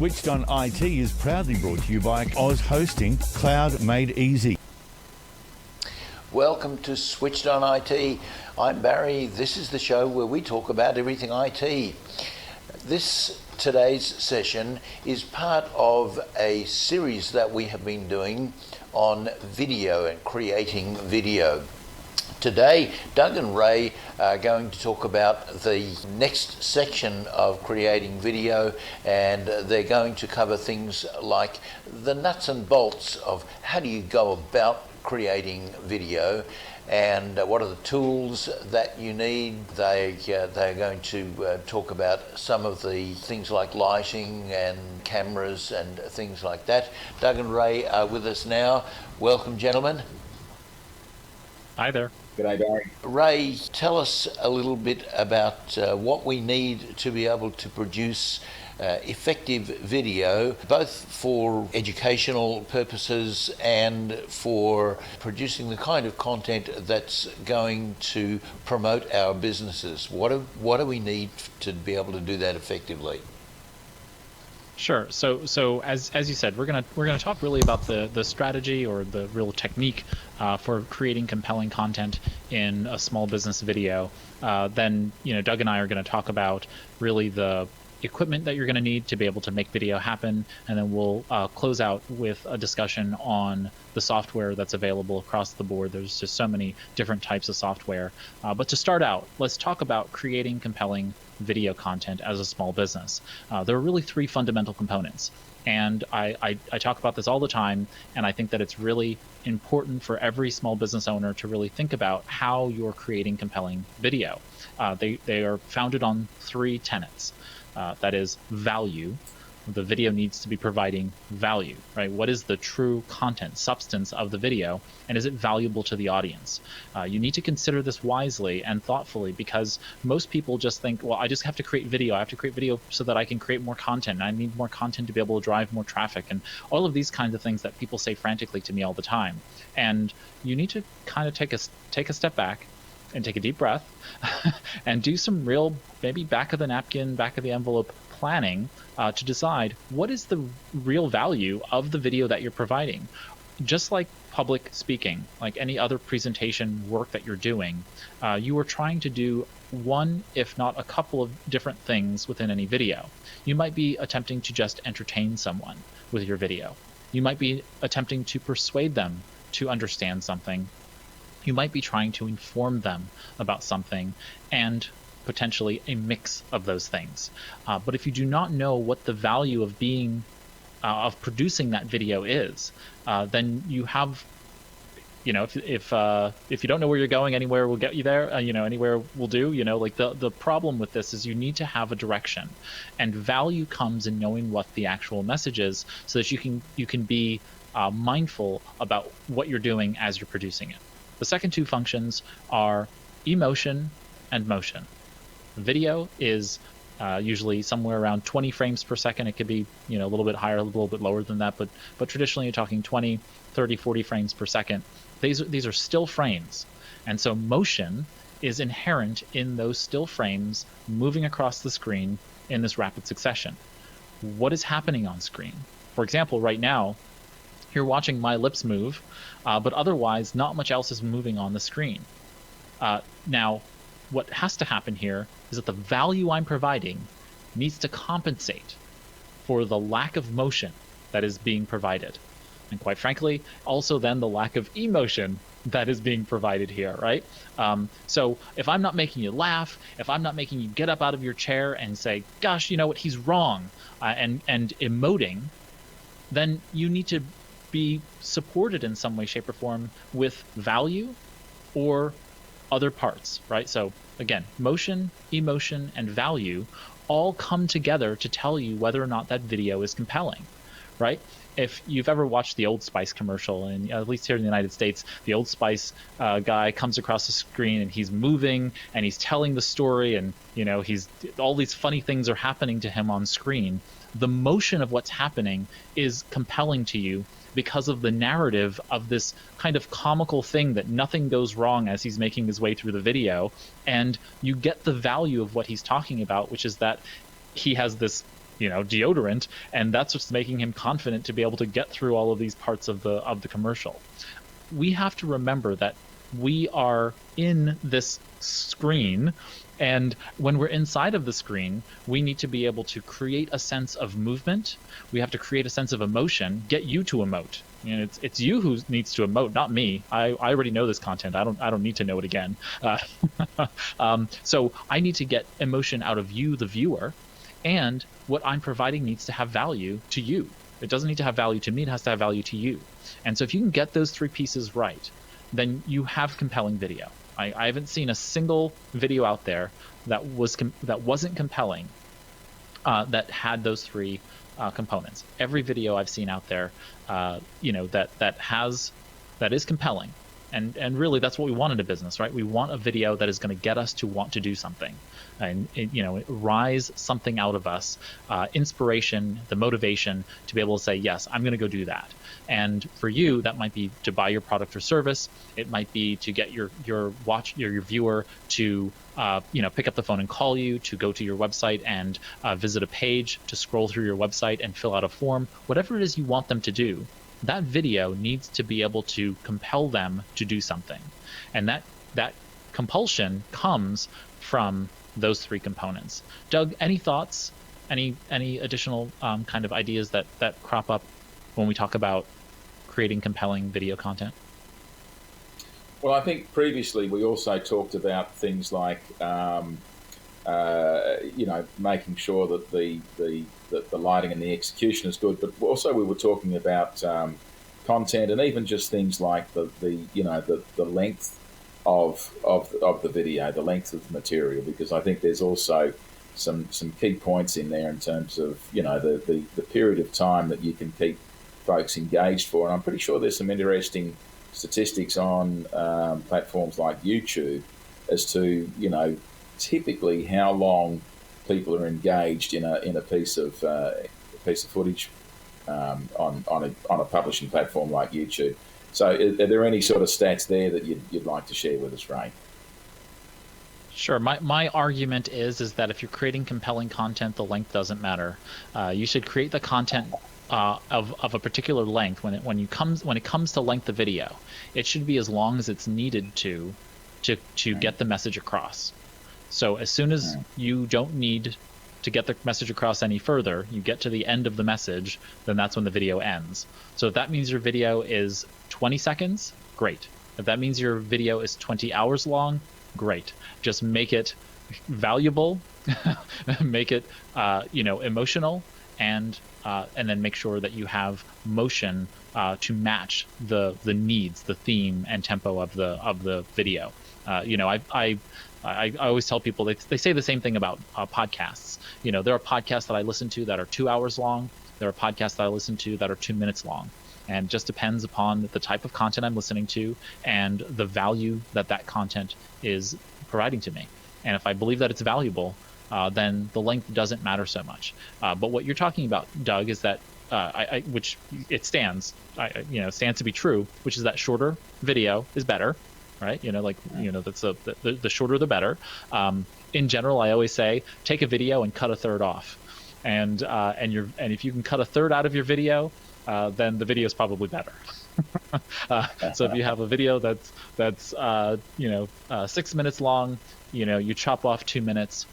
Switched on IT is proudly brought to you by Oz Hosting, Cloud Made Easy. Welcome to Switched on IT. I'm Barry. This is the show where we talk about everything IT. Today's session is part of a series that we have been doing on video and creating video. Today, Doug and Ray are going to talk about the next section of creating video, and they're going to cover things like the nuts and bolts of how do you go about creating video and what are the tools that you need. They're going to talk about some of the things like lighting and cameras and things like that. Doug and Ray are with us now. Welcome, gentlemen. Hi there. G'day, Barry. Ray, tell us a little bit about what we need to be able to produce effective video, both for educational purposes and for producing the kind of content that's going to promote our businesses. What do we need to be able to do that effectively? Sure. So as you said, we're gonna talk really about the strategy or the real technique for creating compelling content in a small business video. Then Doug and I are going to talk about really the equipment that you're going to need to be able to make video happen, and then we'll close out with a discussion on the software that's available across the board. There's just so many different types of software. But to start out, let's talk about creating compelling video content as a small business. There are really three fundamental components, and I talk about this all the time, and I think that it's really important for every small business owner to really think about how you're creating compelling video. They are founded on three tenets. That is value. The video needs to be providing value, right? What is the true content, substance of the video, and is it valuable to the audience? You need to consider this wisely and thoughtfully, because most people just think, well, I just have to create video. I have to create video so that I can create more content. I need more content to be able to drive more traffic, and all of these kinds of things that people say frantically to me all the time. And you need to kind of take a step back and take a deep breath and do some real, maybe back of the napkin, back of the envelope planning to decide what is the real value of the video that you're providing. Just like public speaking, like any other presentation work that you're doing, you are trying to do one, if not a couple of different things within any video. You might be attempting to just entertain someone with your video. You might be attempting to persuade them to understand something. You might be trying to inform them about something, and potentially a mix of those things. But if you do not know what the value of producing that video is, then you have, if you don't know where you're going, anywhere will get you there. Anywhere will do. Like the problem with this is you need to have a direction, and value comes in knowing what the actual message is, so that you can be mindful about what you're doing as you're producing it. The second two functions are emotion and motion. Video is usually somewhere around 20 frames per second. It could be a little bit higher, a little bit lower than that, but traditionally you're talking 20, 30, 40 frames per second. These are still frames, and so motion is inherent in those still frames moving across the screen in this rapid succession. What is happening on screen? For example, right now, you're watching my lips move, but otherwise not much else is moving on the screen. Now, what has to happen here is that the value I'm providing needs to compensate for the lack of motion that is being provided. And quite frankly, also then the lack of emotion that is being provided here, right? So if I'm not making you laugh, if I'm not making you get up out of your chair and say, gosh, you know what, he's wrong, and emoting, then you need to be supported in some way, shape, or form with value or other parts, right? So again, motion, emotion, and value all come together to tell you whether or not that video is compelling, right? If you've ever watched the Old Spice commercial, and at least here in the United States, the Old Spice guy comes across the screen and he's moving and he's telling the story, and he's all these funny things are happening to him on screen. The motion of what's happening is compelling to you because of the narrative of this kind of comical thing that nothing goes wrong as he's making his way through the video. And you get the value of what he's talking about, which is that he has this deodorant, and that's what's making him confident to be able to get through all of these parts of the commercial. We have to remember that we are in this screen, and when we're inside of the screen, we need to be able to create a sense of movement. We have to create a sense of emotion, get you to emote. It's you who needs to emote, not me. I already know this content. I don't need to know it again. So I need to get emotion out of you, the viewer, and what I'm providing needs to have value to you. It doesn't need to have value to me. It has to have value to you. And so if you can get those three pieces right, then you have compelling video. I haven't seen a single video out there that wasn't compelling that had those three components. Every video I've seen out there, that is compelling, and really that's what we want in a business, right? We want a video that is going to get us to want to do something, and rise something out of us, inspiration, the motivation to be able to say, yes, I'm going to go do that. And for you, that might be to buy your product or service. It might be to get your viewer to pick up the phone and call you, to go to your website and visit a page, to scroll through your website and fill out a form. Whatever it is you want them to do, that video needs to be able to compel them to do something. And that compulsion comes from those three components. Doug, any thoughts? Any additional kind of ideas that crop up when we talk about creating compelling video content? Well, I think previously we also talked about things like, making sure that the lighting and the execution is good, but also we were talking about content, and even just things like the length of the video, the length of the material, because I think there's also some key points in there in terms of the period of time that you can keep folks engaged for. And I'm pretty sure there's some interesting statistics on platforms like YouTube as to typically how long people are engaged in a piece of footage on a publishing platform like YouTube. So are there any sort of stats there that you'd like to share with us, Ray? Sure. My argument is that if you're creating compelling content, the length doesn't matter. You should create the content of a particular length when it comes to length of video. It should be as long as it's needed to get the message across. So as soon as you don't need to get the message across any further, you get to the end of the message, then that's when the video ends. So if that means your video is 20 seconds, great. If that means your video is 20 hours long, great. Just make it valuable, make it emotional, and then make sure that you have motion to match the needs, the theme and tempo of the video. I always tell people, they say the same thing about podcasts. There are podcasts that I listen to that are 2 hours long. There are podcasts that I listen to that are 2 minutes long. And it just depends upon the type of content I'm listening to and the value that content is providing to me. And if I believe that it's valuable, then the length doesn't matter so much. But what you're talking about, Doug, is that which it stands to be true, which is that shorter video is better, right? That's the shorter the better. In general, I always say take a video and cut a third off, and if you can cut a third out of your video, then the video is probably better. So if you have a video that's 6 minutes long, you chop off 2 minutes,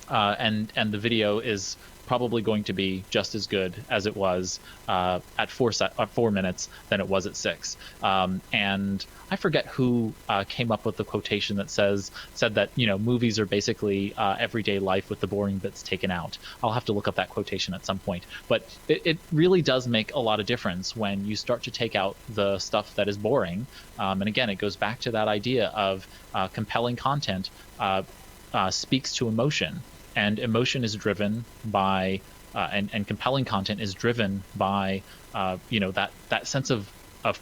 and the video is probably going to be just as good as it was at 4 minutes than it was at 6. And I forget who came up with the quotation that said that movies are basically everyday life with the boring bits taken out. I'll have to look up that quotation at some point. But it really does make a lot of difference when you start to take out the stuff that is boring. And again, it goes back to that idea of compelling content speaks to emotion. And emotion is driven by, and compelling content is driven by, that sense of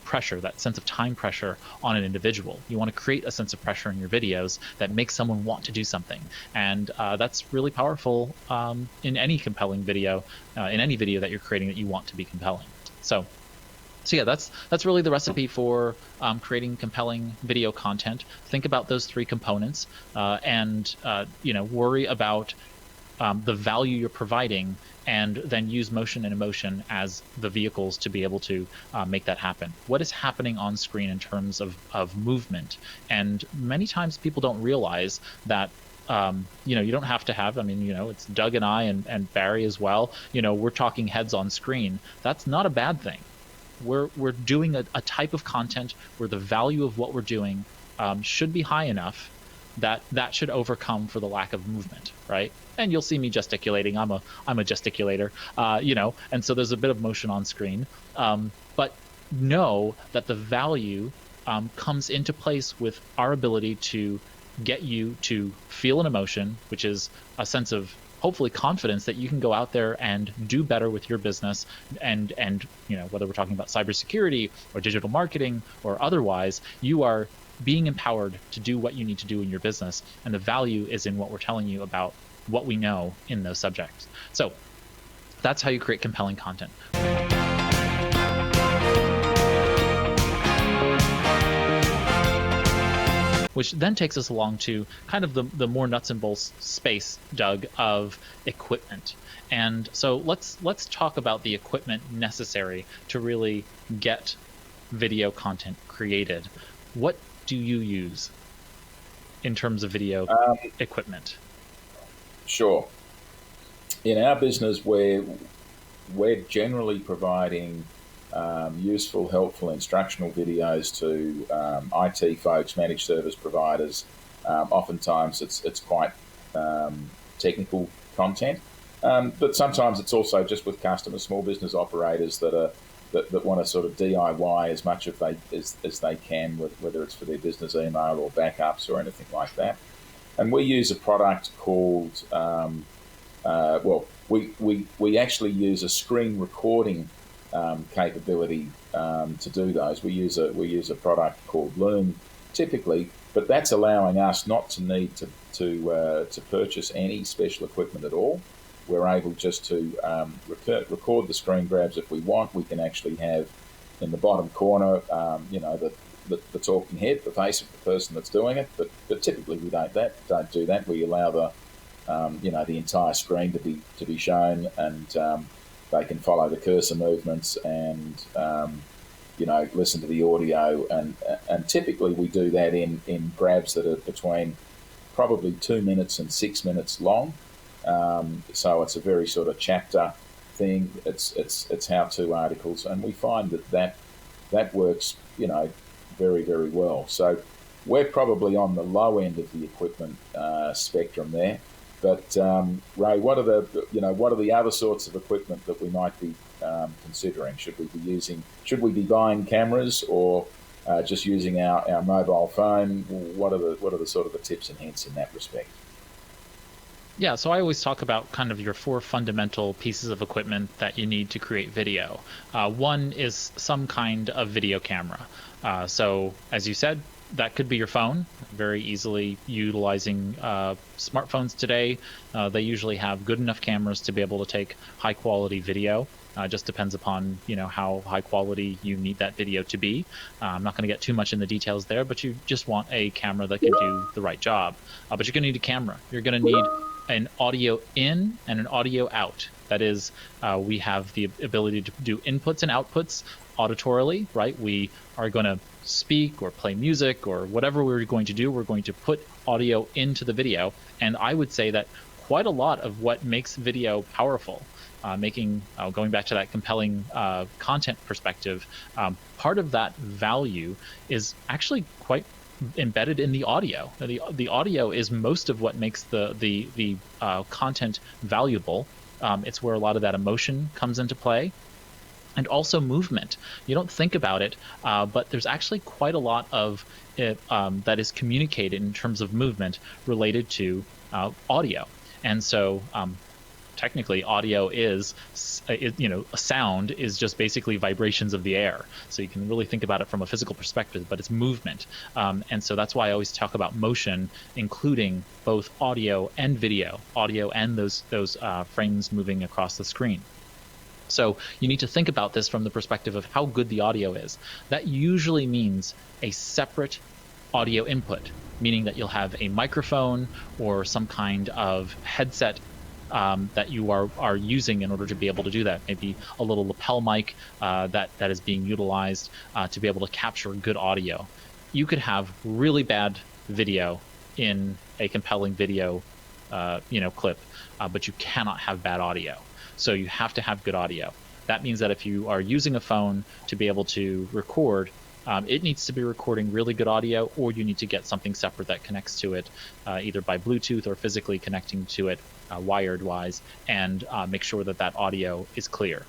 pressure, that sense of time pressure on an individual. You want to create a sense of pressure in your videos that makes someone want to do something. And that's really powerful in any compelling video, in any video that you're creating that you want to be compelling. So yeah, that's really the recipe for creating compelling video content. Think about those three components, and worry about the value you're providing, and then use motion and emotion as the vehicles to be able to make that happen. What is happening on screen in terms of movement? And many times people don't realize that you don't have to have, it's Doug and I and Barry as well. We're talking heads on screen. That's not a bad thing. We're doing a type of content where the value of what we're doing should be high enough that should overcome for the lack of movement, right? And you'll see me gesticulating. I'm a gesticulator, and so there's a bit of motion on screen. But know that the value comes into place with our ability to get you to feel an emotion, which is a sense of hopefully confidence that you can go out there and do better with your business, and whether we're talking about cybersecurity or digital marketing or otherwise, you are being empowered to do what you need to do in your business, and the value is in what we're telling you about what we know in those subjects. So that's how you create compelling content. Which then takes us along to kind of the more nuts and bolts space, Doug, of equipment. And so let's talk about the equipment necessary to really get video content created. What do you use in terms of video equipment? Sure. In our business, we're generally providing useful, helpful, instructional videos to IT folks, managed service providers. Oftentimes, it's quite technical content, but sometimes it's also just with customers, small business operators that want to sort of DIY as much as they can, whether it's for their business email or backups or anything like that. And we use a product called we actually use a screen recording capability to do those. We use a product called Loom typically, but that's allowing us not to need to purchase any special equipment at all. We're able just to record the screen grabs if we want. We can actually have in the bottom corner, the talking head, the face of the person that's doing it. But typically we don't do that. We allow the entire screen to be shown, and they can follow the cursor movements and listen to the audio. And typically we do that in grabs that are between probably 2 minutes and 6 minutes long. So it's a very sort of chapter thing. It's how-to articles, and we find that works, very, very well. So we're probably on the low end of the equipment spectrum there. But Ray, what are the other sorts of equipment that we might be considering? Should we be buying cameras or just using our mobile phone? What are the sort of the tips and hints in that respect? Yeah, so I always talk about kind of your 4 fundamental pieces of equipment that you need to create video. One is some kind of video camera. So as you said, that could be your phone, very easily utilizing smartphones today. They usually have good enough cameras to be able to take high quality video. Just depends upon how high quality you need that video to be. I'm not going to get too much in the details there, but you just want a camera that can do the right job. But you're going to need a camera. You're going to need an audio in and an audio out. That is, we have the ability to do inputs and outputs auditorily, right? We are going to speak or play music or whatever we're going to do. We're going to put audio into the video. And I would say that quite a lot of what makes video powerful, going back to that compelling content perspective, part of that value is actually quite embedded in the audio. The audio is most of what makes the content valuable. It's where a lot of that emotion comes into play. And also movement. You don't think about it, but there's actually quite a lot of it that is communicated in terms of movement related to audio. And so technically audio is, sound is just basically vibrations of the air. So you can really think about it from a physical perspective, but it's movement. And so that's why I always talk about motion, including both audio and video, audio and those frames moving across the screen. So you need to think about this from the perspective of how good the audio is. That usually means a separate audio input, meaning that you'll have a microphone or some kind of headset that you are using in order to be able to do that. Maybe a little lapel mic that is being utilized to be able to capture good audio. You could have really bad video in a compelling video clip, but you cannot have bad audio. So you have to have good audio. That means that if you are using a phone to be able to record, it needs to be recording really good audio, or you need to get something separate that connects to it, either by Bluetooth or physically connecting to it wired-wise, and make sure that that audio is clear.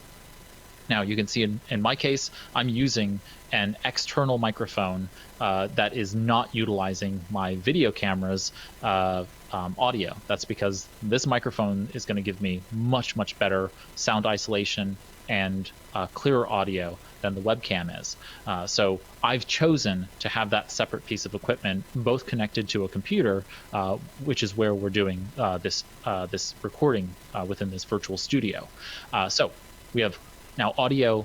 Now, you can see in my case, I'm using an external microphone that is not utilizing my video camera's audio. That's because this microphone is going to give me much, much better sound isolation and clearer audio than the webcam is. So I've chosen to have that separate piece of equipment both connected to a computer, which is where we're doing this recording within this virtual studio. So we have now audio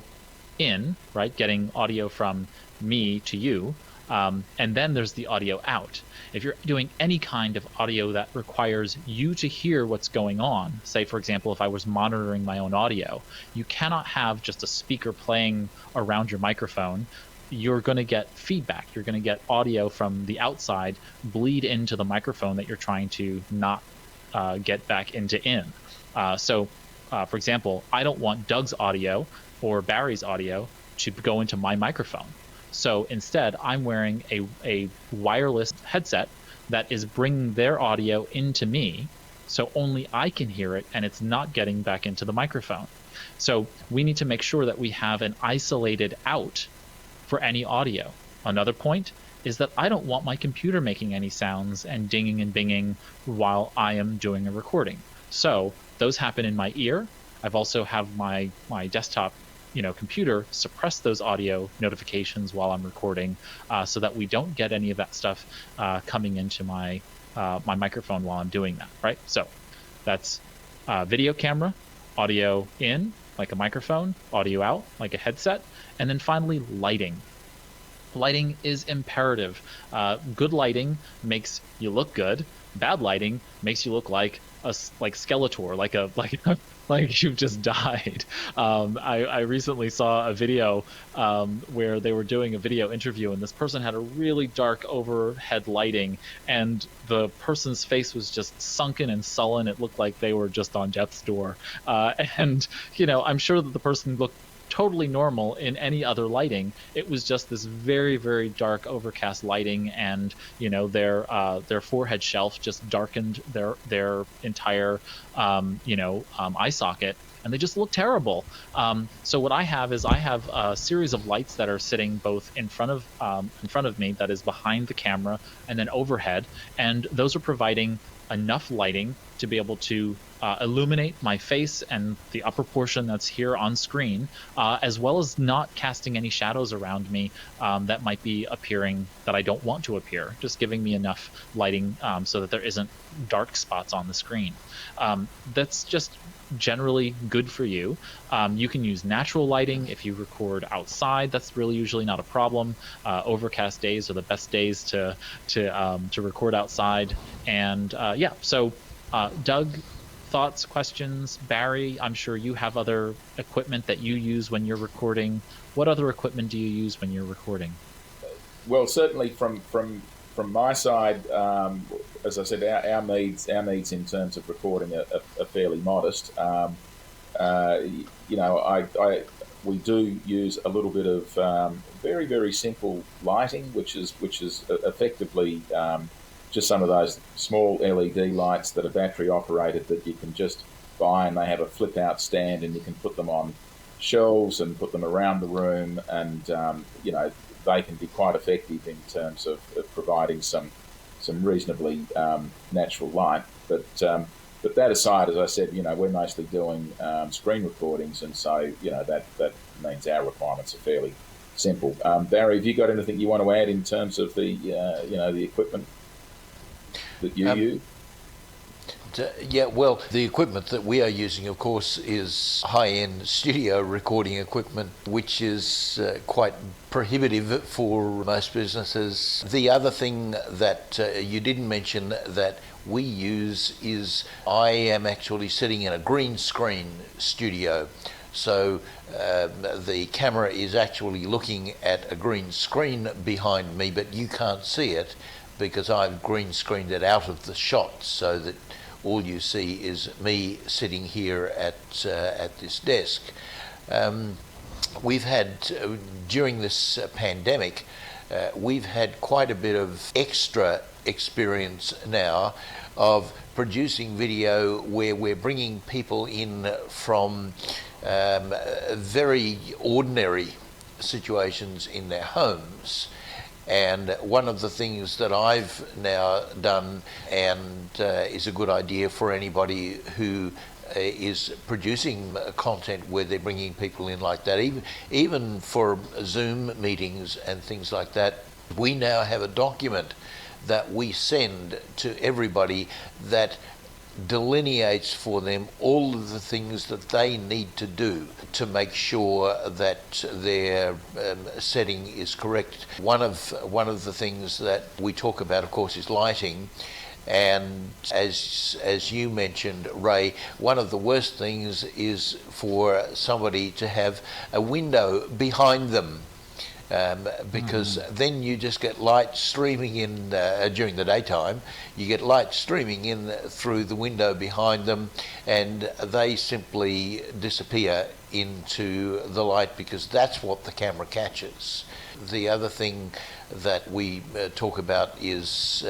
in, right, getting audio from me to you, and then there's the audio out. If you're doing any kind of audio that requires you to hear what's going on, say, for example, if I was monitoring my own audio, you cannot have just a speaker playing around your microphone. You're going to get feedback. You're going to get audio from the outside bleed into the microphone that you're trying to not get back into in. So, for example, I don't want Doug's audio or Barry's audio to go into my microphone. So instead, I'm wearing a wireless headset that is bringing their audio into me, so only I can hear it, and it's not getting back into the microphone. So we need to make sure that we have an isolated out for any audio. Another point is that I don't want my computer making any sounds and dinging and binging while I am doing a recording. So those happen in my ear. I've also have my desktop computer suppress those audio notifications while I'm recording, so that we don't get any of that stuff coming into my microphone while I'm doing that, right? So that's video camera, audio in, like a microphone, audio out, like a headset, and then finally lighting. Lighting is imperative. Good lighting makes you look good. Bad lighting makes you look like Skeletor, like you've just died. I recently saw a video where they were doing a video interview, and this person had a really dark overhead lighting, and the person's face was just sunken and sullen. It looked like they were just on death's door. And I'm sure that the person looked totally normal in any other lighting. It was just this very, very dark overcast lighting, and their forehead shelf just darkened their entire eye socket, and they just look terrible. So what I have is a series of lights that are sitting both in front of me, that is behind the camera, and then overhead, and those are providing enough lighting to be able to illuminate my face and the upper portion that's here on screen, as well as not casting any shadows around me that might be appearing that I don't want to appear, just giving me enough lighting so that there isn't dark spots on the screen. That's just generally good for you. You can use natural lighting if you record outside. That's really usually not a problem. Overcast days are the best days to record outside. And so Doug, thoughts, questions? Barry, I'm sure you have other equipment that you use when you're recording. What other equipment do you use when you're recording? Well, certainly from my side, as I said, our needs in terms of recording are fairly modest. We do use a little bit of very, very simple lighting, which is effectively just some of those small LED lights that are battery operated that you can just buy, and they have a flip out stand, and you can put them on shelves and put them around the room, and they can be quite effective in terms of providing some reasonably natural light. But that aside, as I said, we're mostly doing screen recordings, and so that means our requirements are fairly simple. Barry, have you got anything you want to add in terms of the the equipment that you use? Yeah, well, the equipment that we are using, of course, is high-end studio recording equipment, which is quite prohibitive for most businesses. The other thing that you didn't mention that we use is I am actually sitting in a green screen studio. So the camera is actually looking at a green screen behind me, but you can't see it because I've green screened it out of the shot so that all you see is me sitting here at this desk. We've had, during this pandemic, we've had quite a bit of extra experience now of producing video where we're bringing people in from very ordinary situations in their homes. And one of the things that I've now done, and is a good idea for anybody who is producing content where they're bringing people in like that, even for Zoom meetings and things like that, we now have a document that we send to everybody that delineates for them all of the things that they need to do to make sure that their setting is correct. One of the things that we talk about, of course, is lighting. And as you mentioned, Ray, one of the worst things is for somebody to have a window behind them. Because then you just get light streaming in during the daytime. You get light streaming in through the window behind them, and they simply disappear into the light because that's what the camera catches. The other thing that we talk about is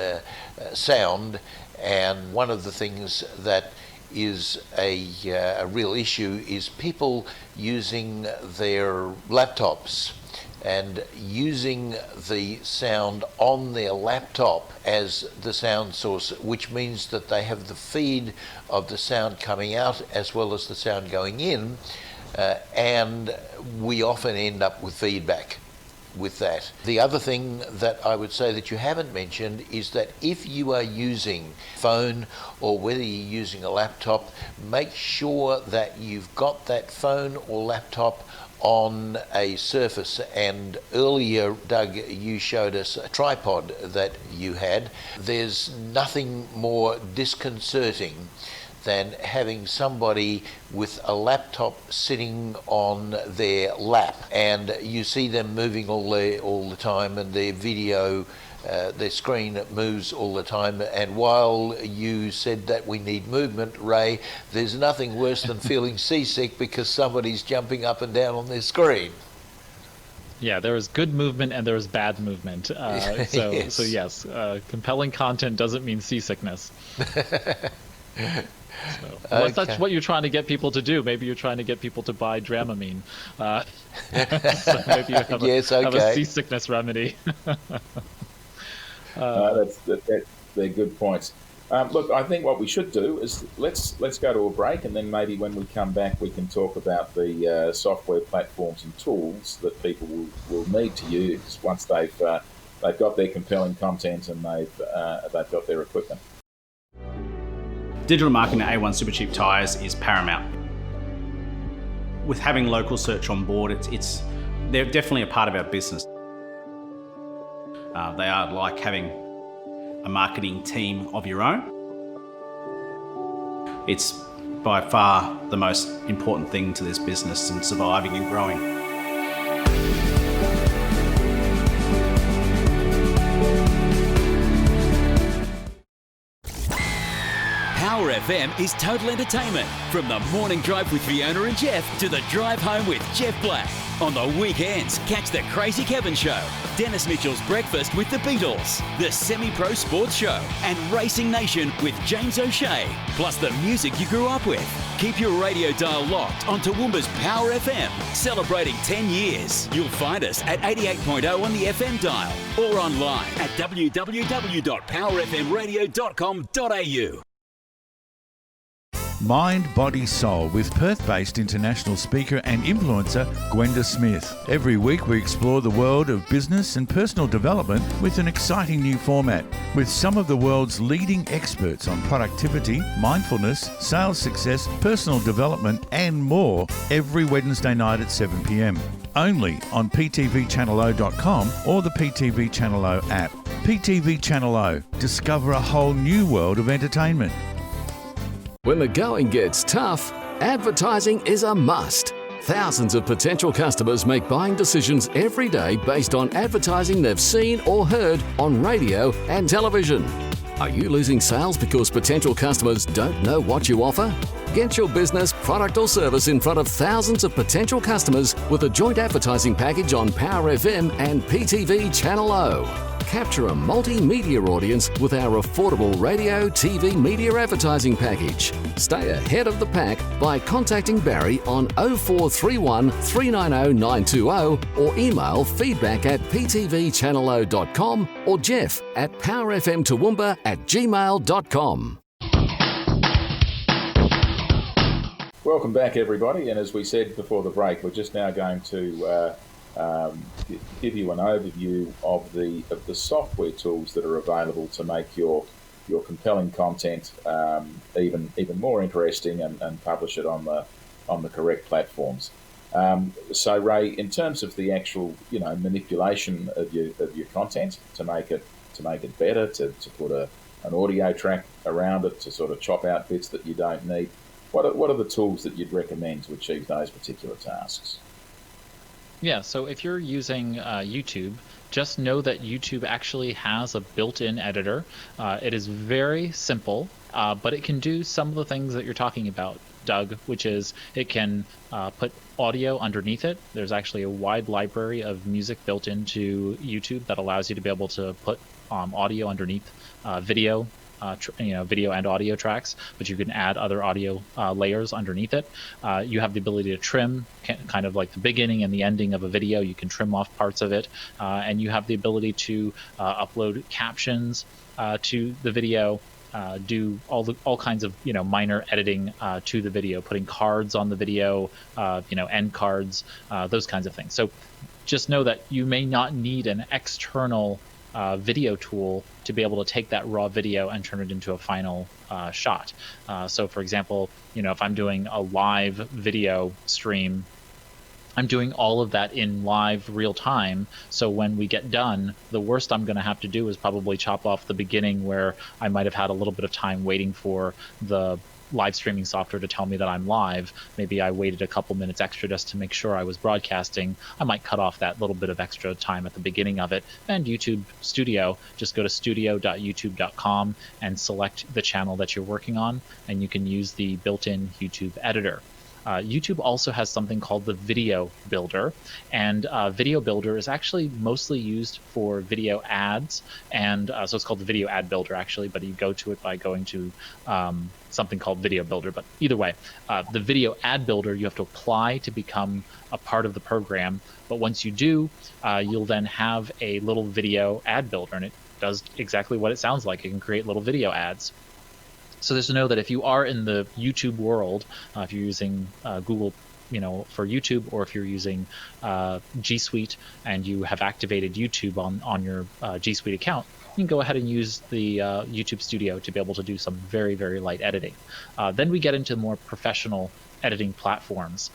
sound, and one of the things that is a real issue is people using their laptops and using the sound on their laptop as the sound source, which means that they have the feed of the sound coming out as well as the sound going in, and we often end up with feedback with that. The other thing that I would say that you haven't mentioned is that if you are using phone or whether you're using a laptop, make sure that you've got that phone or laptop on a surface. And earlier, Doug, you showed us a tripod that you had. There's nothing more disconcerting than having somebody with a laptop sitting on their lap, and you see them moving all the time, and their video, their screen moves all the time. And while you said that we need movement, Ray, there's nothing worse than feeling seasick because somebody's jumping up and down on their screen. Yeah, there is good movement and there is bad movement. Yes. So yes, compelling content doesn't mean seasickness. So, unless that's what you're trying to get people to do. Maybe you're trying to get people to buy Dramamine. So maybe you have, have a seasickness remedy. They're good points. Look, I think what we should do is let's go to a break, and then maybe when we come back, we can talk about the software platforms and tools that people will need to use once they've got their compelling content and they've got their equipment. Digital marketing at A1 Supercheap Tyres is paramount. With having local search on board, they're definitely a part of our business. They are like having a marketing team of your own. It's by far the most important thing to this business and surviving and growing. Power FM is total entertainment. From the morning drive with Fiona and Jeff to the drive home with Jeff Black. On the weekends, catch the Crazy Kevin Show, Dennis Mitchell's Breakfast with the Beatles, the Semi-Pro Sports Show, and Racing Nation with James O'Shea, plus the music you grew up with. Keep your radio dial locked on Toowoomba's Power FM, celebrating 10 years. You'll find us at 88.0 on the FM dial or online at www.powerfmradio.com.au. Mind, Body, Soul with Perth-based international speaker and influencer Gwenda Smith. Every week we explore the world of business and personal development with an exciting new format with some of the world's leading experts on productivity, mindfulness, sales success, personal development and more every Wednesday night at 7 p.m. Only on ptvchannelo.com or the PTV Channel O app. PTV Channel O. Discover a whole new world of entertainment. When the going gets tough, advertising is a must. Thousands of potential customers make buying decisions every day based on advertising they've seen or heard on radio and television. Are you losing sales because potential customers don't know what you offer? Get your business, product or service in front of thousands of potential customers with a joint advertising package on Power FM and PTV Channel O. Capture a multimedia audience with our affordable radio, TV media advertising package. Stay ahead of the pack by contacting Barry on 0431 390 920 or email feedback@ptvchannelo.com or Jeff at powerfmtoowoomba@gmail.com. Welcome back, everybody. And as we said before the break, we're just now going to give you an overview of the software tools that are available to make your compelling content even more interesting and publish it on the correct platforms. So, Ray, in terms of the actual manipulation of your content to make it better, to put an audio track around it, to sort of chop out bits that you don't need, what are the tools that you'd recommend to achieve those particular tasks? Yeah, so if you're using YouTube, just know that YouTube actually has a built-in editor. It is very simple, but it can do some of the things that you're talking about, Doug, which is it can put audio underneath it. There's actually a wide library of music built into YouTube that allows you to be able to put audio underneath video. Video and audio tracks, but you can add other audio layers underneath it. You have the ability to trim, kind of like the beginning and the ending of a video. You can trim off parts of it, and you have the ability to upload captions to the video, do all kinds of minor editing to the video, putting cards on the video, end cards, those kinds of things. So just know that you may not need an external video tool to be able to take that raw video and turn it into a final shot. So for example, if I'm doing a live video stream, I'm doing all of that in live real time. So when we get done, the worst I'm going to have to do is probably chop off the beginning where I might have had a little bit of time waiting for the live streaming software to tell me that I'm live. Maybe I waited a couple minutes extra just to make sure I was broadcasting. I might cut off that little bit of extra time at the beginning of it. And YouTube Studio, just go to studio.youtube.com and select the channel that you're working on, and you can use the built-in YouTube editor. YouTube also has something called the Video Builder, and Video Builder is actually mostly used for video ads, and so it's called the Video Ad Builder actually, but you go to it by going to something called Video Builder. But either way, the Video Ad Builder you have to apply to become a part of the program, but once you do, you'll then have a little video ad builder, and it does exactly what it sounds like. It can create little video ads. So just know that if you are in the YouTube world, if you're using Google, for YouTube, or if you're using G Suite and you have activated YouTube on your G Suite account, you can go ahead and use the YouTube Studio to be able to do some very, very light editing. Then we get into more professional editing platforms.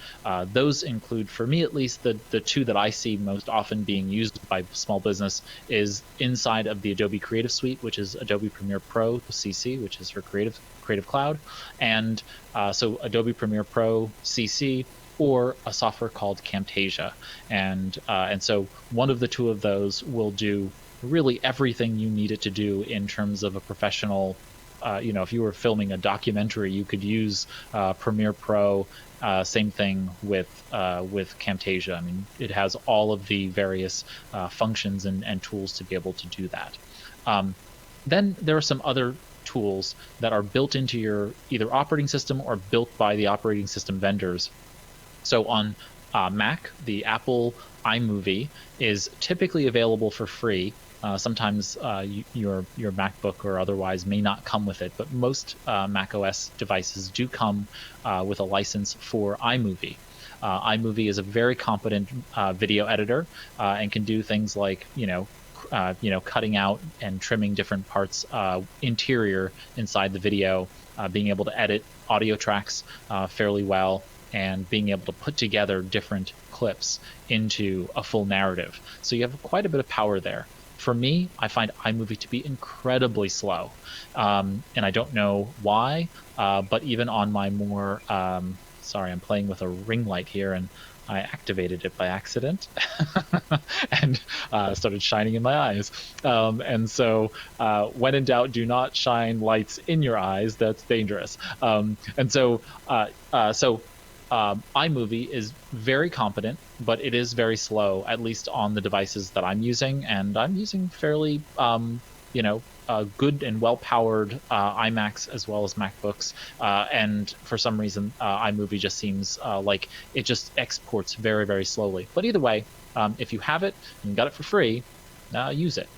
Those include, for me at least, the two that I see most often being used by small business is inside of the Adobe Creative Suite, which is Adobe Premier Pro CC, which is for Creative Cloud, and so Adobe Premier Pro CC, or a software called Camtasia, and so one of the two of those will do really everything you need it to do in terms of a professional. If you were filming a documentary, you could use Premiere Pro. Same thing with Camtasia. I mean, it has all of the various functions and tools to be able to do that. Then there are some other tools that are built into your either operating system or built by the operating system vendors. So on Mac, the Apple iMovie is typically available for free. Sometimes your MacBook or otherwise may not come with it, but most Mac OS devices do come with a license for iMovie. iMovie is a very competent video editor and can do things like cutting out and trimming different parts interior inside the video, being able to edit audio tracks fairly well, and being able to put together different clips into a full narrative. So you have quite a bit of power there. For me, I find iMovie to be incredibly slow, and I don't know why, but even on my more, sorry, I'm playing with a ring light here, and I activated it by accident and started shining in my eyes. And so when in doubt, do not shine lights in your eyes. That's dangerous. iMovie is very competent, but it is very slow, at least on the devices that I'm using. And I'm using fairly, good and well-powered iMacs as well as MacBooks, and for some reason iMovie just seems like it just exports very, very slowly. But either way, if you have it and you got it for free, use it.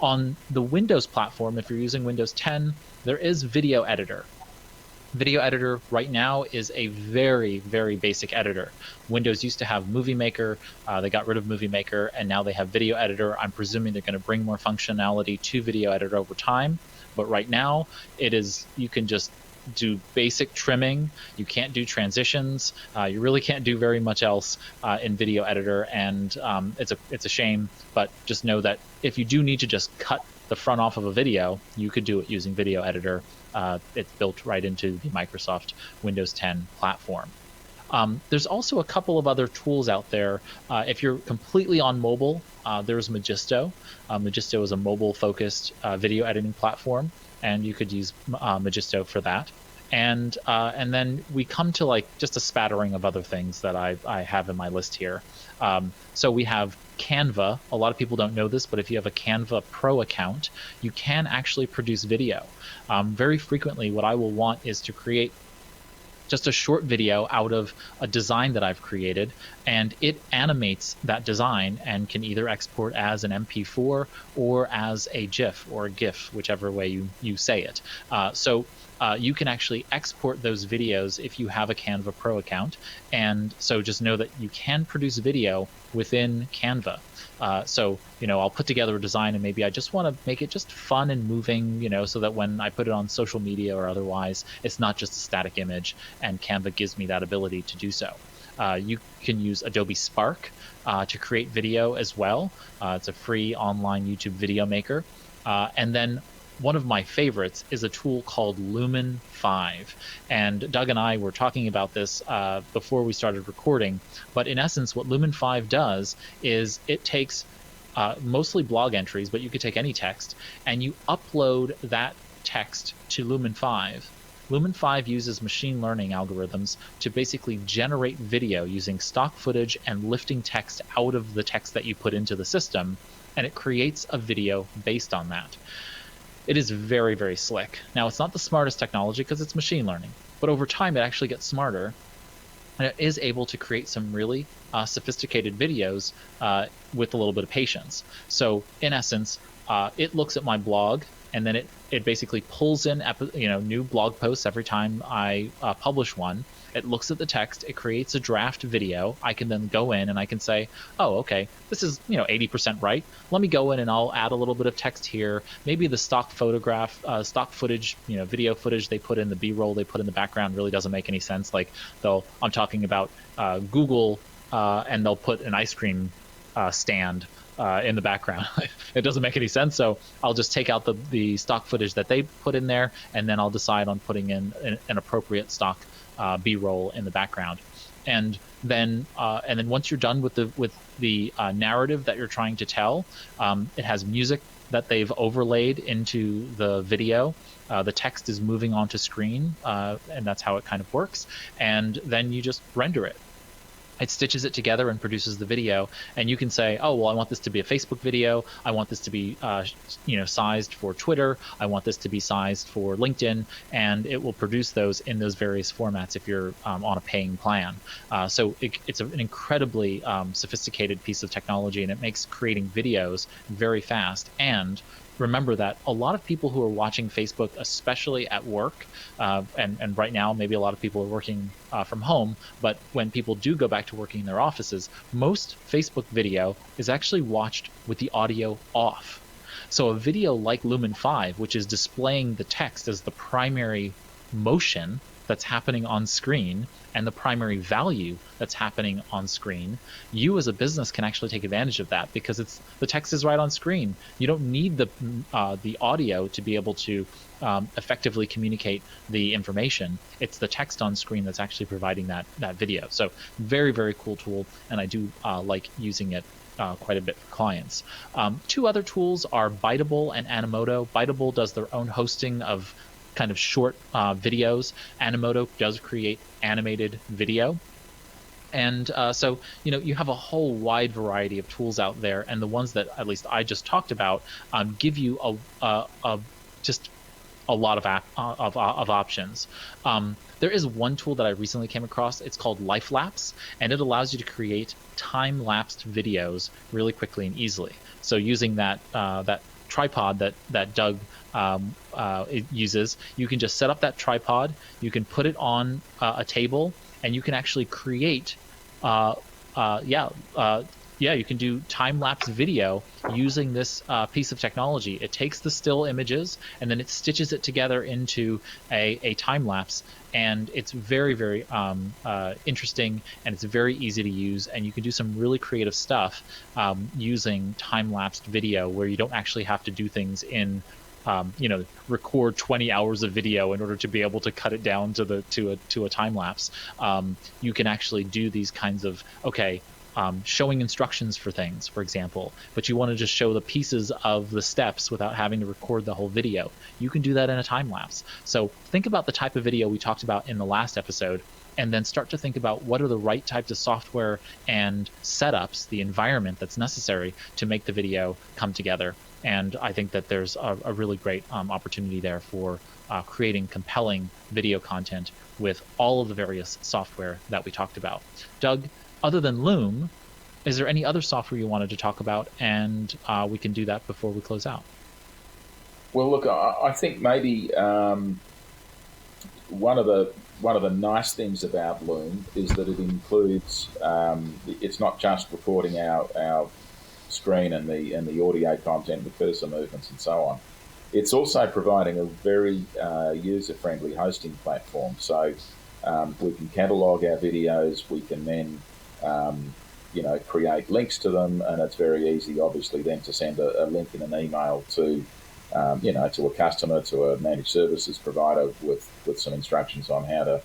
On the Windows platform, if you're using Windows 10, there is Video Editor. Video Editor right now is a very, very basic editor. Windows used to have Movie Maker, they got rid of Movie Maker, and now they have Video Editor. I'm presuming they're going to bring more functionality to Video Editor over time, but right now you can just do basic trimming. You can't do transitions. You really can't do very much else in Video Editor, and it's a shame, but just know that if you do need to just cut the front off of a video, you could do it using Video Editor. It's built right into the Microsoft Windows 10 platform. There's also a couple of other tools out there. If you're completely on mobile, there's Magisto. Magisto is a mobile-focused video editing platform, and you could use Magisto for that. And then we come to like just a spattering of other things that I have in my list here. So we have Canva. A lot of people don't know this, but if you have a Canva Pro account, you can actually produce video. Very frequently, what I will want is to create just a short video out of a design that I've created, and it animates that design and can either export as an MP4 or as a GIF or a GIF, whichever way you say it. So you can actually export those videos if you have a Canva Pro account, and so just know that you can produce video within Canva. So, I'll put together a design and maybe I just want to make it just fun and moving, so that when I put it on social media or otherwise, it's not just a static image, and Canva gives me that ability to do so. You can use Adobe Spark to create video as well. It's a free online YouTube video maker. And then one of my favorites is a tool called Lumen 5. And Doug and I were talking about this before we started recording. But in essence, what Lumen 5 does is it takes mostly blog entries, but you could take any text, and you upload that text to Lumen 5. Lumen 5 uses machine learning algorithms to basically generate video using stock footage and lifting text out of the text that you put into the system, and it creates a video based on that. It is very, very slick. Now, it's not the smartest technology because it's machine learning, but over time it actually gets smarter, and it is able to create some really sophisticated videos with a little bit of patience. So in essence, it looks at my blog, and then it basically pulls in new blog posts every time I publish one. It looks at the text, it creates a draft video. I can then go in and I can say, oh, okay, this is 80% right. Let me go in and I'll add a little bit of text here. Maybe the stock footage, video footage they put in, the B-roll they put in the background really doesn't make any sense. Like I'm talking about Google, and they'll put an ice cream stand in the background. It doesn't make any sense, so I'll just take out the stock footage that they put in there, and then I'll decide on putting in an appropriate stock B-roll in the background. And then once you're done with the narrative that you're trying to tell, it has music that they've overlaid into the video. The text is moving onto screen, and that's how it kind of works. And then you just render it. It stitches it together and produces the video, and you can say, oh, well, I want this to be a Facebook video. I want this to be, sized for Twitter. I want this to be sized for LinkedIn, and it will produce those in those various formats if you're on a paying plan. So it's an incredibly sophisticated piece of technology, and it makes creating videos very fast. And remember that a lot of people who are watching Facebook, especially at work, and right now maybe a lot of people are working from home, but when people do go back to working in their offices, most Facebook video is actually watched with the audio off. So a video like Lumen 5, which is displaying the text as the primary motion that's happening on screen and the primary value that's happening on screen, you as a business can actually take advantage of that because the text is right on screen. You don't need the audio to be able to effectively communicate the information. It's the text on screen that's actually providing that video. So very, very cool tool, and I do like using it quite a bit for clients. Two other tools are Biteable and Animoto. Biteable does their own hosting of kind of short videos. Animoto does create animated video. And so, you have a whole wide variety of tools out there, and the ones that at least I just talked about give you just a lot of options. There is one tool that I recently came across. It's called LifeLapse, and it allows you to create time-lapsed videos really quickly and easily. So using that tripod that Doug it uses, you can just set up that tripod, you can put it on a table, and you can actually create you can do time-lapse video using this piece of technology. It takes the still images and then it stitches it together into a time-lapse, and it's very, very interesting, and it's very easy to use, and you can do some really creative stuff using time-lapsed video where you don't actually have to do things in record 20 hours of video in order to be able to cut it down to a time lapse. You can actually do these kinds of showing instructions for things, for example, but you want to just show the pieces of the steps without having to record the whole video. You can do that in a time lapse. So think about the type of video we talked about in the last episode, and then start to think about what are the right types of software and setups, the environment that's necessary to make the video come together. And I think that there's a really great opportunity there for creating compelling video content with all of the various software that we talked about. Doug, other than Loom, is there any other software you wanted to talk about? And we can do that before we close out. Well, look, I think maybe one of the nice things about Loom is that it includes it's not just recording our screen and the audio content with cursor movements and so on. It's also providing a very user-friendly hosting platform. So we can catalog our videos, we can then create links to them, and it's very easy, obviously, then to send a link in an email to to a customer, to a managed services provider with some instructions on how to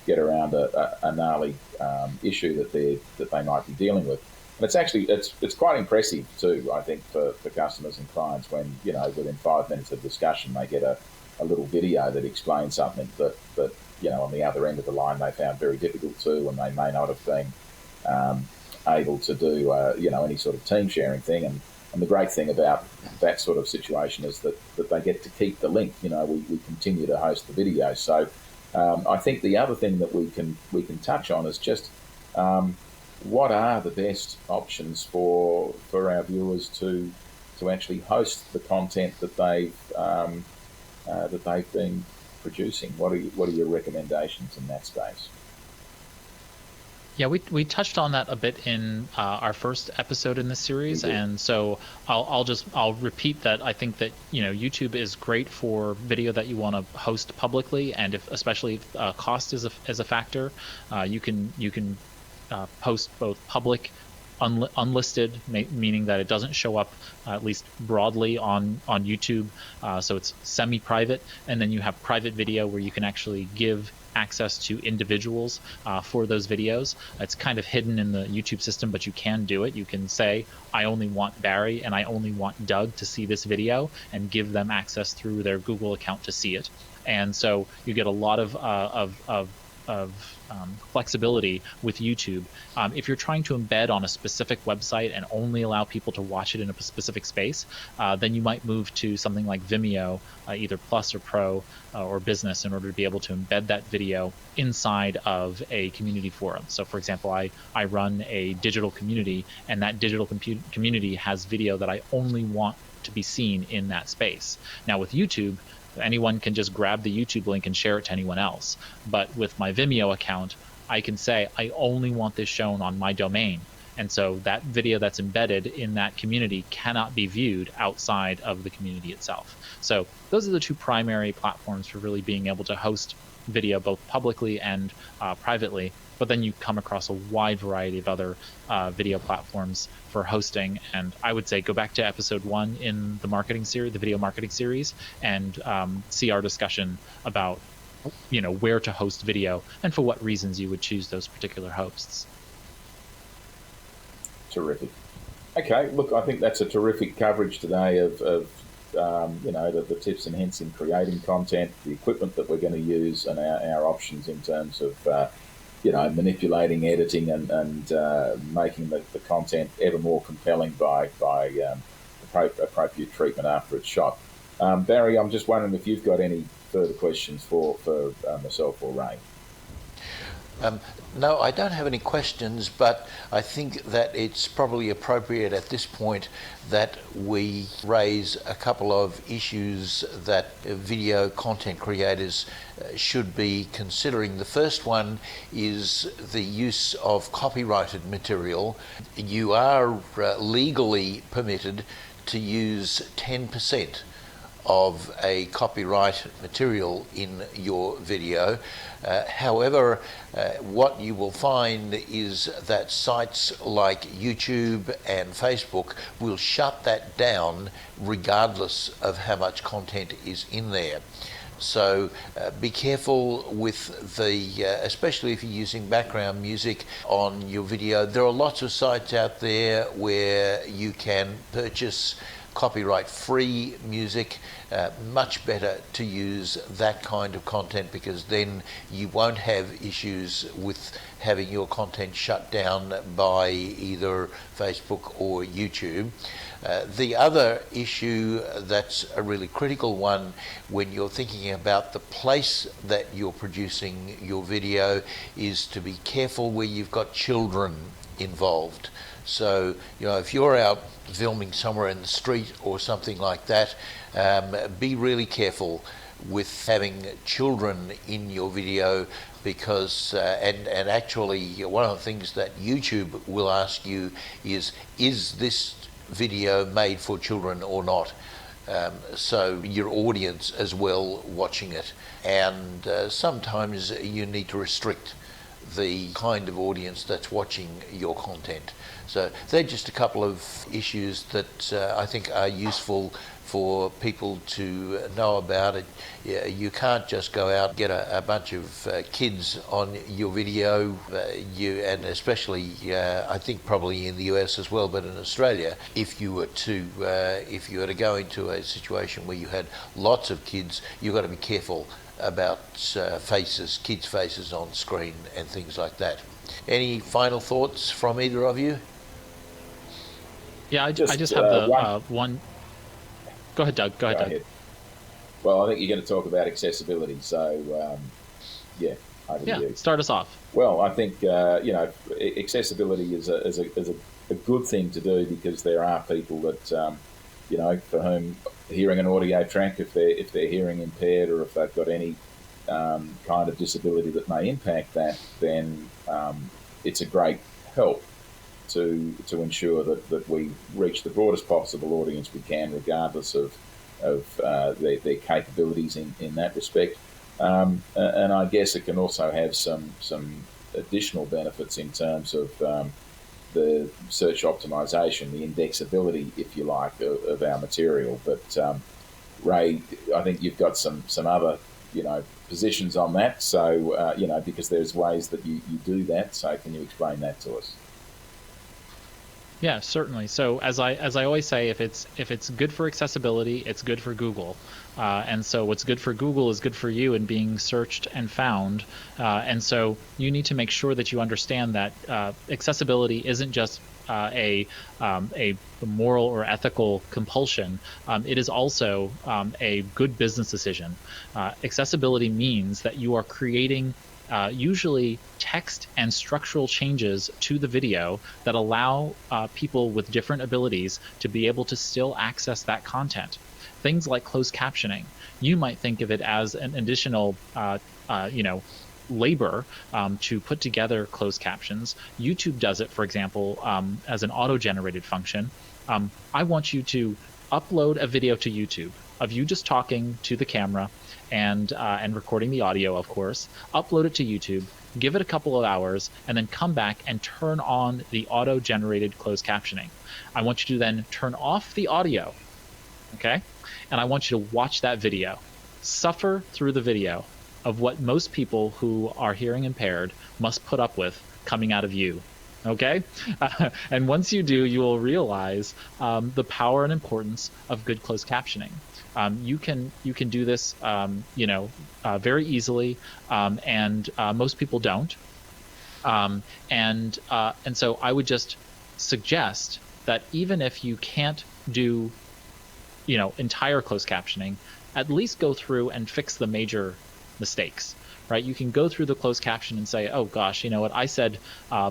get around a gnarly issue that they might be dealing with. And it's actually it's quite impressive too, I think, for customers and clients when within 5 minutes of discussion they get a little video that explains something that on the other end of the line they found very difficult too, and they may not have been able to do any sort of team sharing thing. And the great thing about that sort of situation is that they get to keep the link. We continue to host the video. So I think the other thing that we can touch on is just what are the best options for our viewers to actually host the content that they've been producing. What are your recommendations in that space? Yeah, we touched on that a bit in our first episode in this series, and so I'll repeat that. I think that YouTube is great for video that you want to host publicly, and especially if cost is a factor, you can post both public, unlisted, meaning that it doesn't show up at least broadly on YouTube, so it's semi-private, and then you have private video where you can actually give access to individuals for those videos. It's kind of hidden in the YouTube system, but you can do it. You can say, I only want Barry and I only want Doug to see this video, and give them access through their Google account to see it. And so you get a lot of flexibility with YouTube. If you're trying to embed on a specific website and only allow people to watch it in a specific space, then you might move to something like Vimeo, either Plus or Pro or Business, in order to be able to embed that video inside of a community forum. So for example, I run a digital community, and that digital community has video that I only want to be seen in that space. Now with YouTube, anyone can just grab the YouTube link and share it to anyone else. But with my Vimeo account, I can say, I only want this shown on my domain. And so that video that's embedded in that community cannot be viewed outside of the community itself. So those are the two primary platforms for really being able to host video, both publicly and privately. But then you come across a wide variety of other video platforms for hosting. And I would say go back to episode 1 in the marketing series, the video marketing series, and see our discussion about where to host video and for what reasons you would choose those particular hosts. Terrific. Okay, look, I think that's a terrific coverage today of the tips and hints in creating content, the equipment that we're going to use, and our options in terms of manipulating, editing, and making the content ever more compelling by appropriate treatment after it's shot. Barry, I'm just wondering if you've got any further questions for myself or Ray. No, I don't have any questions, but I think that it's probably appropriate at this point that we raise a couple of issues that video content creators should be considering. The first one is the use of copyrighted material. You are legally permitted to use 10% of a copyright material in your video. However, what you will find is that sites like YouTube and Facebook will shut that down regardless of how much content is in there. So be careful with especially if you're using background music on your video. There are lots of sites out there where you can purchase copyright-free music. Much better to use that kind of content, because then you won't have issues with having your content shut down by either Facebook or YouTube. The other issue that's a really critical one when you're thinking about the place that you're producing your video is to be careful where you've got children involved. So, if you're out filming somewhere in the street or something like that, be really careful with having children in your video, because and actually one of the things that YouTube will ask you is this video made for children or not? So your audience as well watching it, and sometimes you need to restrict the kind of audience that's watching your content. So they're just a couple of issues that I think are useful for people to know about it. You can't just go out and get a bunch of kids on your video, and especially I think probably in the US as well, but in Australia, if you were to go into a situation where you had lots of kids, you've got to be careful about kids' faces on screen and things like that. Any final thoughts from either of you? Yeah, I just have one. Go ahead, Doug. Go ahead. Well, I think you're going to talk about accessibility, so over to you. Start us off. Well, I think accessibility is a good thing to do, because there are people that for whom hearing an audio track, if they're hearing impaired, or if they've got any kind of disability that may impact that, then it's a great help to ensure that we reach the broadest possible audience we can, regardless of their capabilities in that respect. And I guess it can also have some additional benefits in terms of the search optimization, the indexability, if you like, of our material. But Ray, I think you've got some other positions on that. So because there's ways that you do that. So can you explain that to us? Yeah, certainly. So as I always say, if it's good for accessibility, it's good for Google. And so what's good for Google is good for you in being searched and found. And so you need to make sure that you understand that accessibility isn't just a moral or ethical compulsion. It is also a good business decision. Accessibility means that you are creating usually text and structural changes to the video that allow people with different abilities to be able to still access that content. Things like closed captioning, you might think of it as an additional, labor to put together closed captions. YouTube does it, for example, as an auto-generated function. I want you to upload a video to YouTube of you just talking to the camera and recording the audio, of course. Upload it to YouTube, give it a couple of hours, and then come back and turn on the auto-generated closed captioning. I want you to then turn off the audio, okay? And I want you to watch that video. Suffer through the video of what most people who are hearing impaired must put up with coming out of you. Okay? And once you do, you will realize the power and importance of good closed captioning. You can do this, very easily, and most people don't. And so I would just suggest that even if you can't do, entire closed captioning, at least go through and fix the major mistakes. Right? You can go through the closed caption and say, oh gosh, you know what? I said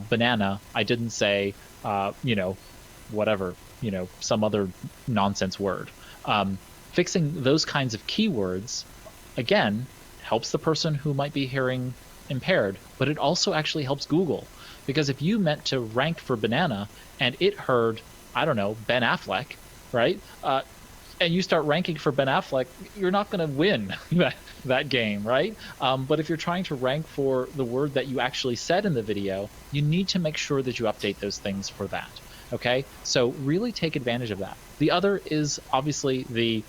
banana. I didn't say, whatever, some other nonsense word. Fixing those kinds of keywords, again, helps the person who might be hearing impaired, but it also actually helps Google. Because if you meant to rank for banana and it heard, I don't know, Ben Affleck, right? And you start ranking for Ben Affleck, you're not going to win that game, right? But if you're trying to rank for the word that you actually said in the video, you need to make sure that you update those things for that, okay? So really take advantage of that. The other is obviously the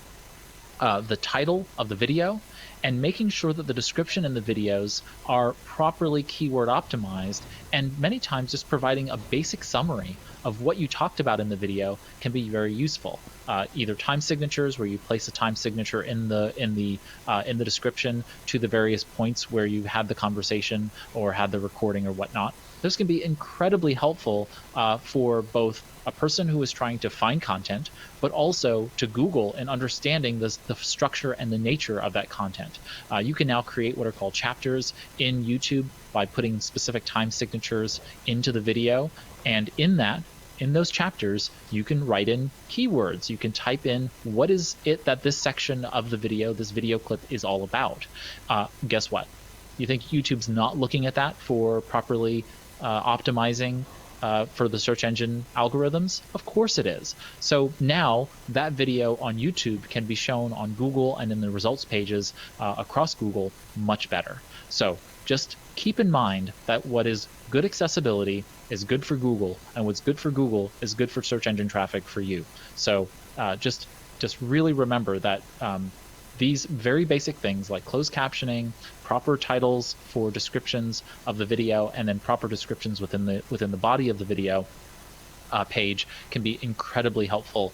title of the video, and making sure that the description in the videos are properly keyword optimized, and many times just providing a basic summary of what you talked about in the video can be very useful. Either time signatures, where you place a time signature in the description to the various points where you had the conversation or had the recording or whatnot. Those can be incredibly helpful for both a person who is trying to find content, but also to Google in understanding the structure and the nature of that content. You can now create what are called chapters in YouTube by putting specific time signatures into the video, and in those chapters, you can write in keywords. You can type in what is it that this section of the video, this video clip, is all about. Guess what? You think YouTube's not looking at that for properly optimizing for the search engine algorithms? Of course it is. So now that video on YouTube can be shown on Google and in the results pages across Google much better. So just keep in mind that what is good accessibility is good for Google, and what's good for Google is good for search engine traffic for you. So just really remember that these very basic things like closed captioning, proper titles for descriptions of the video, and then proper descriptions within the body of the video page can be incredibly helpful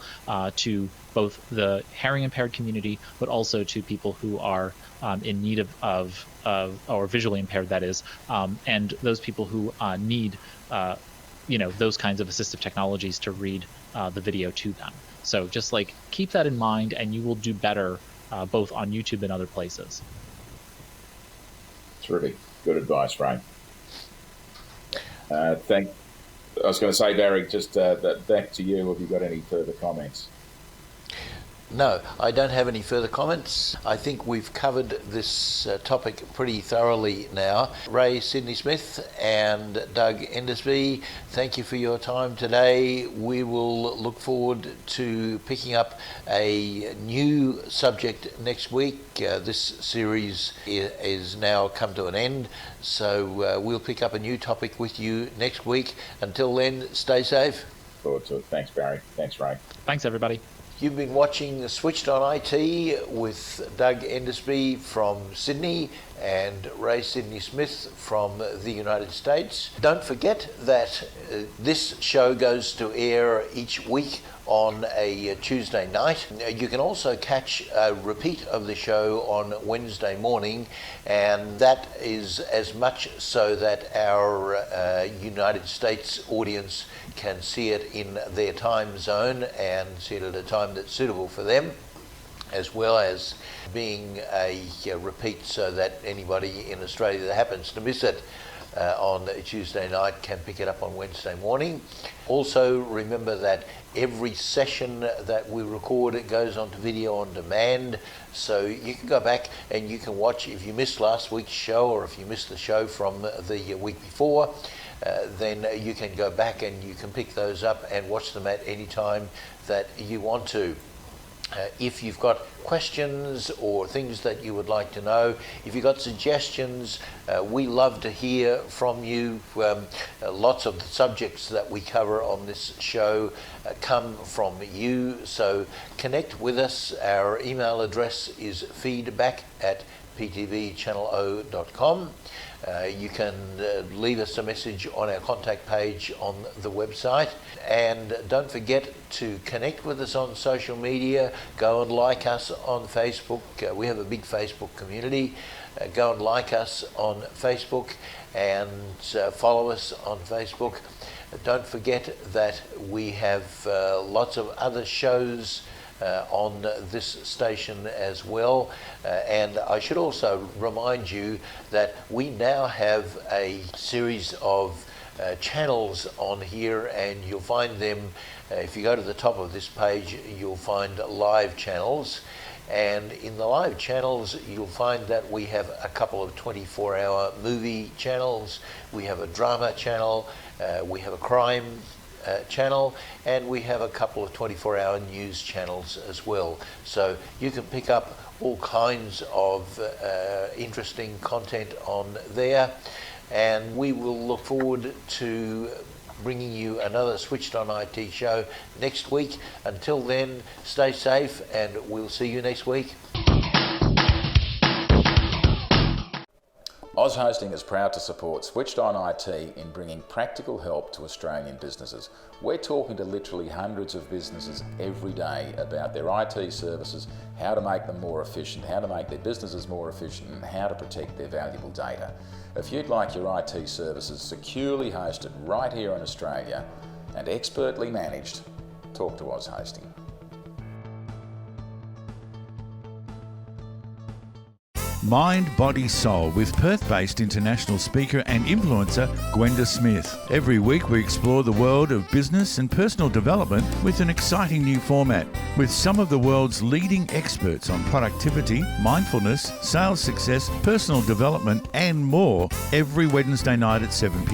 to both the hearing impaired community, but also to people who are in need of or visually impaired, that is, and those people who need those kinds of assistive technologies to read the video to them. So just keep that in mind, and you will do better both on YouTube and other places. Terrific. Good advice, Ray. I was going to say, Barry, just back to you. Have you got any further comments? No, I don't have any further comments. I think we've covered this topic pretty thoroughly now. Ray Sidney Smith and Doug Endersby, thank you for your time today. We will look forward to picking up a new subject next week. This series is now come to an end, so we'll pick up a new topic with you next week. Until then, stay safe. Forward to it. Thanks, Barry. Thanks, Ray. Thanks, everybody. You've been watching Switched on IT with Doug Endersby from Sydney and Ray Sidney Smith from the United States. Don't forget that this show goes to air each week on a Tuesday night. You can also catch a repeat of the show on Wednesday morning, and that is as much so that our United States audience can see it in their time zone and see it at a time that's suitable for them, as well as being a repeat so that anybody in Australia that happens to miss it on Tuesday night can pick it up on Wednesday morning. Also, remember that every session that we record, it goes onto video on demand, so you can go back and you can watch. If you missed last week's show, or if you missed the show from the week before, then you can go back and you can pick those up and watch them at any time that you want to. If you've got questions or things that you would like to know, if you've got suggestions, we love to hear from you. Lots of the subjects that we cover on this show come from you, so connect with us. Our email address is feedback@ptvchannelo.com. You can leave us a message on our contact page on the website, and don't forget to connect with us on social media. Go and like us on Facebook. We have a big Facebook community. Go and like us on Facebook and follow us on Facebook. Don't forget that we have lots of other shows on this station as well, and I should also remind you that we now have a series of channels on here, and you'll find them if you go to the top of this page. You'll find live channels, and in the live channels you'll find that we have a couple of 24-hour movie channels, we have a drama channel, we have a crime channel, and we have a couple of 24-hour news channels as well. So you can pick up all kinds of interesting content on there, and we will look forward to bringing you another Switched On IT show next week. Until then, stay safe, and we'll see you next week. Oz Hosting is proud to support Switched On IT in bringing practical help to Australian businesses. We're talking to literally hundreds of businesses every day about their IT services, how to make them more efficient, how to make their businesses more efficient, and how to protect their valuable data. If you'd like your IT services securely hosted right here in Australia and expertly managed, talk to Oz Hosting. Mind, Body, Soul with Perth-based international speaker and influencer Gwenda Smith. Every week we explore the world of business and personal development with an exciting new format, with some of the world's leading experts on productivity, mindfulness, sales success, personal development and more, every Wednesday night at 7 p.m.